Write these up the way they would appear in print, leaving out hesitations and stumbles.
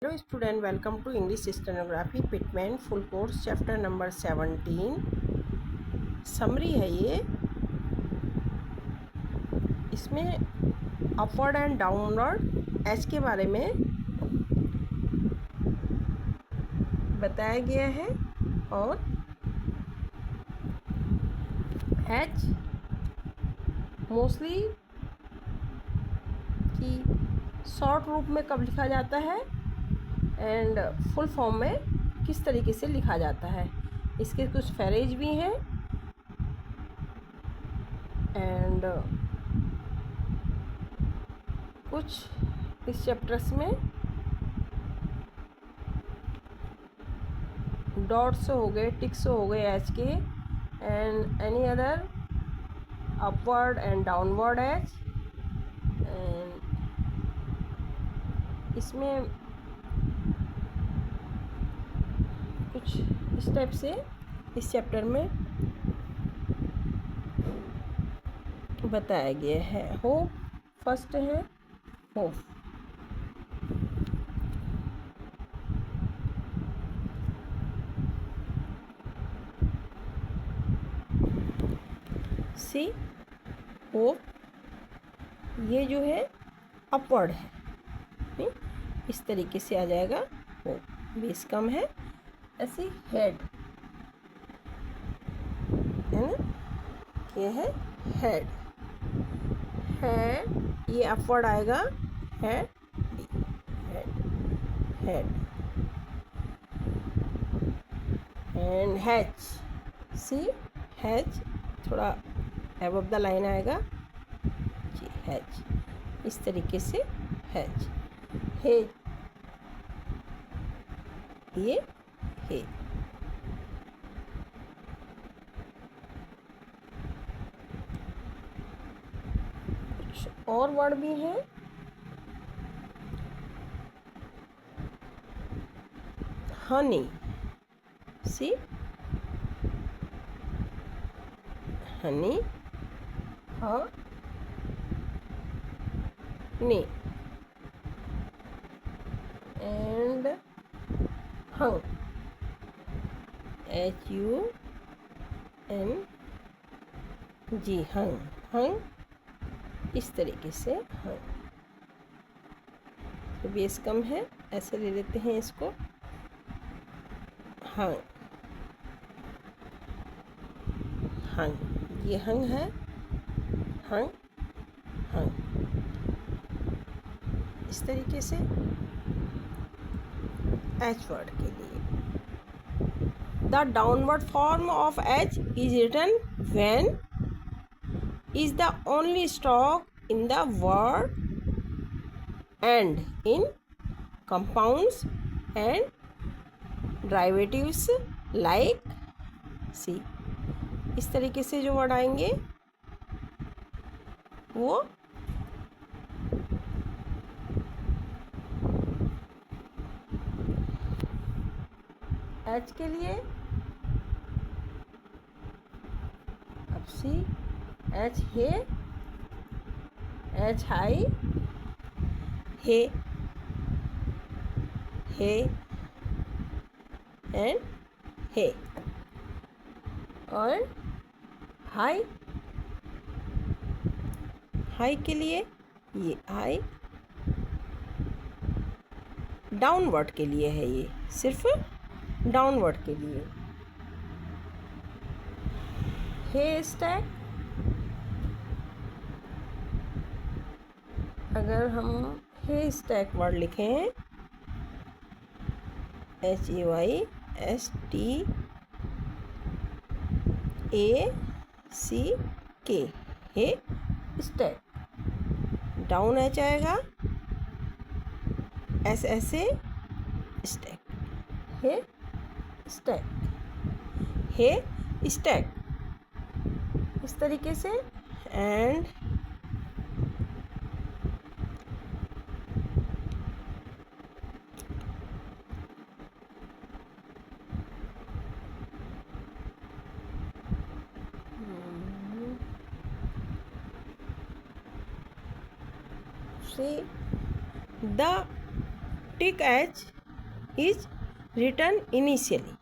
Hello student, welcome to English stenography Pitman full course chapter number 17। Summary है ये। इसमें upward and downward H के बारे में बताया गया है और एच मोस्टली कि शॉर्ट रूप में कब लिखा जाता है एंड फुल फॉर्म में किस तरीके से लिखा जाता है। इसके कुछ फ्रेज भी हैं एंड कुछ इस चैप्टर्स में डॉट्स हो गए, टिक्स हो गए एच के and any other upward and downward H. And इसमें कुछ इस टाइप से इस चैप्टर में बताया गया है। होप फर्स्ट है होप। सी होप ये जो है अपवर्ड है, इस तरीके से आ जाएगा। होप बेस कम है, ऐसे हेड है ना, ये है हेड। हेड ये अपवर्ड आएगा, head head head and hatch. See hatch थोड़ा अबव द लाइन आएगा जी, हैच इस तरीके से हैच। हेज ये हेज। कुछ और वर्ड भी हैं। Honey, see honey honey and hung, HUNG जी, हंग हंग इस तरीके से हंग। तो बेस कम है, ऐसे ले लेते हैं इसको हंग हंग। ये हंग है, हंग हंग इस तरीके से एच वर्ड के लिए। The downward form of H is written when is the only stroke in the word and in compounds and derivatives like see। इस तरीके से जो वर्ड आएंगे वो एच के लिए। अब see H hay, H high hay and hay और हाई हाई के लिए ये हाई। डाउनवर्ड के लिए है, ये सिर्फ डाउनवर्ड के लिए। हे स्टैक, अगर हम हे स्टैक वर्ड लिखें HAYSTACK हे स्टैक। डाउन एच आएगा, एस ऐसे स्टैक, हे स्टैक हे स्टैक इस तरीके से। And see the tick H is written initially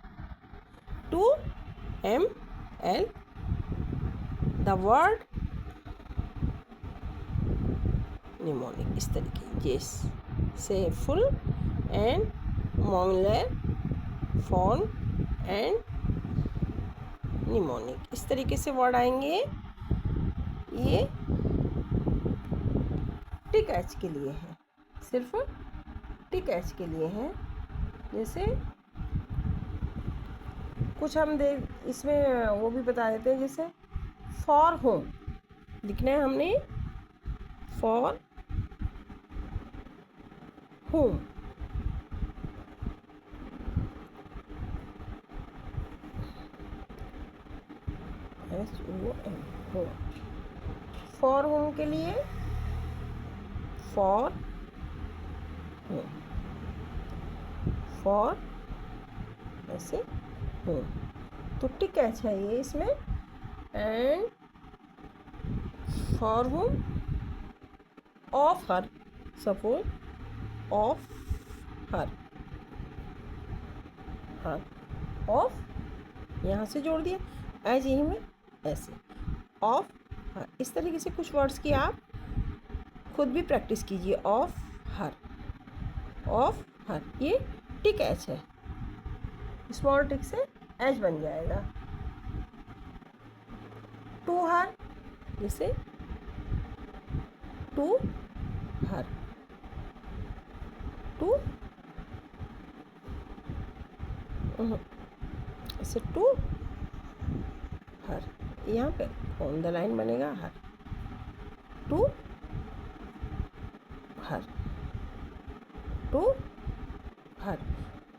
to ML. The word mnemonic इस तरीके yes से full and modular form and mnemonic इस तरीके से वर्ड आएंगे। ये टिक एच के लिए है, सिर्फ टिक एच के लिए है। जैसे कुछ हम देख इसमें वो भी बता देते हैं, जैसे फॉर होम लिखना है हमने, for home HOM home, for home के लिए फॉर होम, फॉर ऐसे होम, तो टिक एच है ये इसमें। And for home of her, suppose of her, her of यहाँ से जोड़ दिया, एज यही में ऐसे ऑफ हर। इस तरीके से कुछ वर्ड्स की आप खुद भी प्रैक्टिस कीजिए। ऑफ हर, ऑफ हर, ये टिक एच है, स्मॉल टिक से एच बन जाएगा। टू हर, जैसे टू हर, टू ऐसे टू हर, यहाँ पे ऑन द लाइन बनेगा her, to her, to her,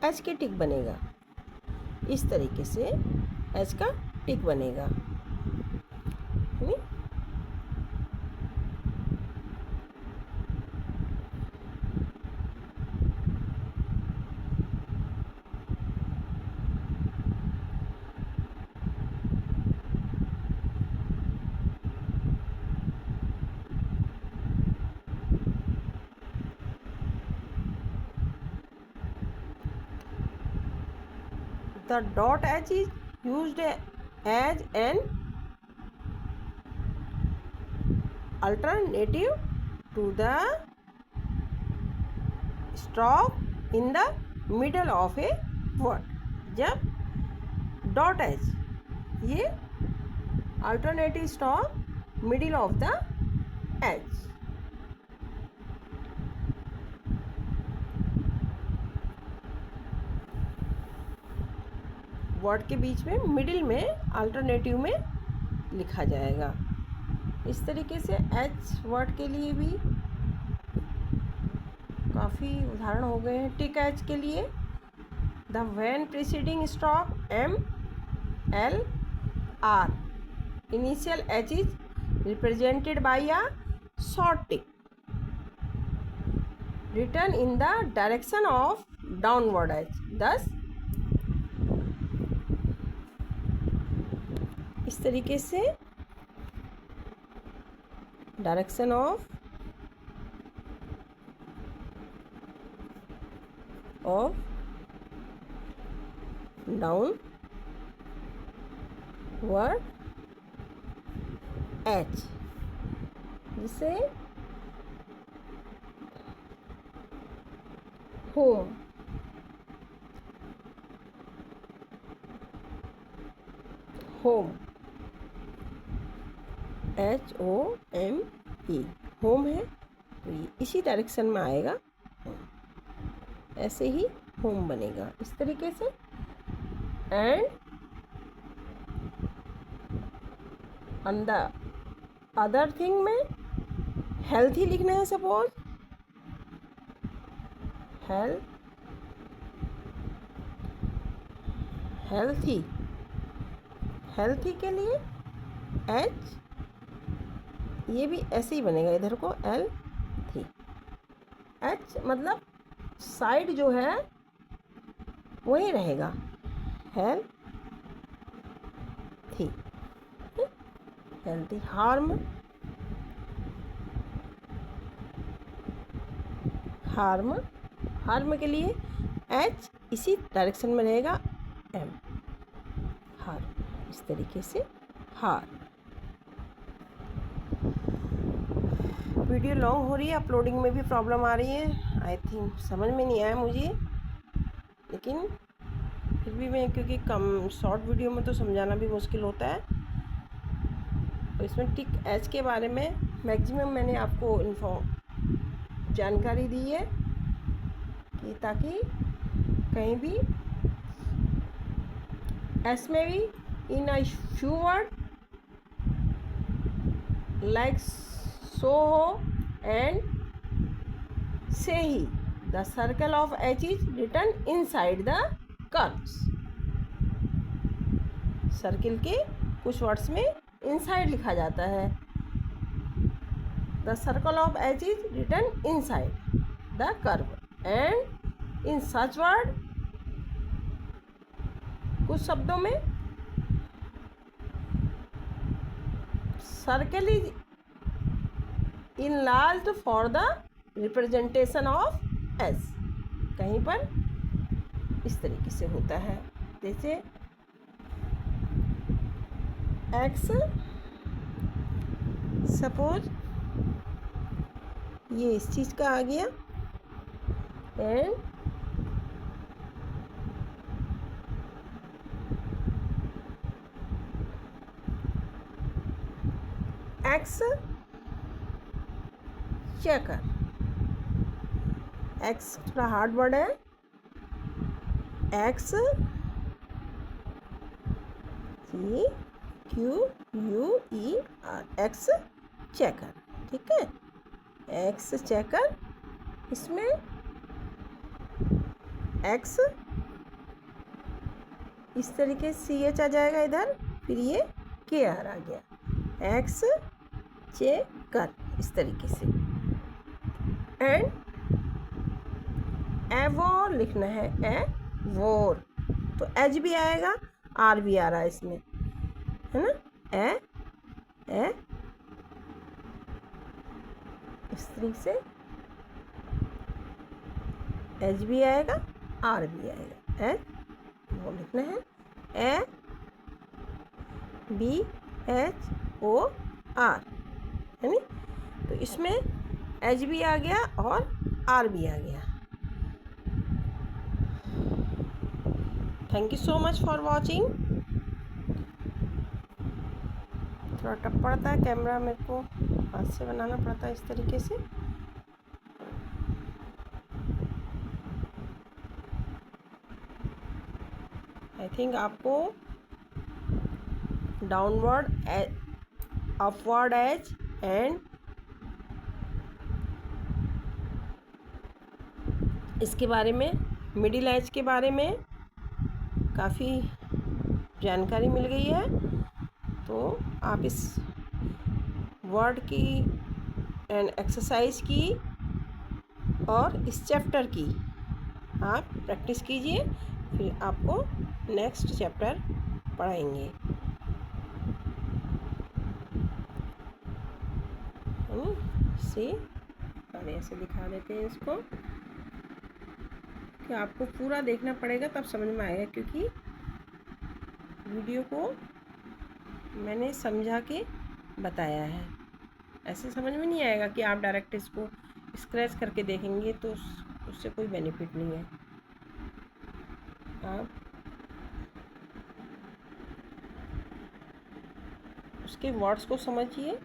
H के टिक बनेगा। इस तरीके से एच का टिक बनेगा। The dot H is used as an alternative to the stop in the middle of a word. जब dot H ये alternative stop middle of the H, word के बीच में मिडिल में अल्टरनेटिव में लिखा जाएगा। इस तरीके से एच वर्ड के लिए भी काफ़ी उदाहरण हो गए हैं। टिक एच के लिए the when preceding stop M L R, initial H is represented by a short tick written in the direction of downward H. Thus इस तरीके से direction of down word H, जिसे होम, होम HOME, होम है तो ये इसी direction में आएगा, ऐसे ही होम बनेगा इस तरीके से। And on the other thing में हेल्थी लिखना है, सपोज हेल्थी, हेल्थी के लिए एच ये भी ऐसे ही बनेगा, इधर को एल थी, एच मतलब साइड जो है वही रहेगा, हेल थी, हेल्थी। हार्म, हार्म हार्म के लिए एच इसी डायरेक्शन में रहेगा, एम हार्म, इस तरीके से हार्म। वीडियो लॉन्ग हो रही है, अपलोडिंग में भी प्रॉब्लम आ रही है, आई थिंक समझ में नहीं आया मुझे, लेकिन फिर भी मैं, क्योंकि कम शॉर्ट वीडियो में तो समझाना भी मुश्किल होता है, तो इसमें टिक एच के बारे में मैक्सिमम मैंने आपको जानकारी दी है कि ताकि कहीं भी एस में भी in a few word like so who and say he the circle of H is written inside the curves. Circle के कुछ वर्ड्स में इनसाइड लिखा जाता है। The circle of H is written inside the curve and in such word, कुछ शब्दों में circle is enlarged for the representation of S. कहीं पर इस तरीके से होता है, जैसे एक्स, सपोज ये इस चीज का आ गया, एंड एक्स चेकर। एक्स थोड़ा हार्ड वर्ड है, X C Q U E R, exchequer, ठीक है, एक्स चेकर। इसमें एक्स इस तरीके सी एच आ जाएगा इधर, फिर ये के आर आ गया, एक्स चेकर, इस तरीके से। एंड एवोर लिखना है, एवोर, तो एच भी आएगा, आर भी आ रहा है इसमें, है ना, ए इस तरीके से एच भी आएगा, आर भी आएगा, ए वो लिखना है, A B H O R, है नी। तो इसमें एच भी आ गया और आर भी आ गया। Thank you so much for watching. थोड़ा टफ पड़ता है, कैमरा मेरे को हाथ से बनाना पड़ता है इस तरीके से। आई थिंक आपको डाउनवर्ड, अपवर्ड एज एंड इसके बारे में, मिडिल एज के बारे में काफ़ी जानकारी मिल गई है। तो आप इस वर्ड की एंड एक्सरसाइज की और इस चैप्टर की आप प्रैक्टिस कीजिए, फिर आपको नेक्स्ट चैप्टर पढ़ाएंगे। से और ऐसे दिखा देते हैं इसको, कि आपको पूरा देखना पड़ेगा तब समझ में आएगा, क्योंकि वीडियो को मैंने समझा के बताया है। ऐसे समझ में नहीं आएगा कि आप डायरेक्ट इसको स्क्रैच करके देखेंगे तो उससे कोई बेनिफिट नहीं है। आप उसके वर्ड्स को समझिए,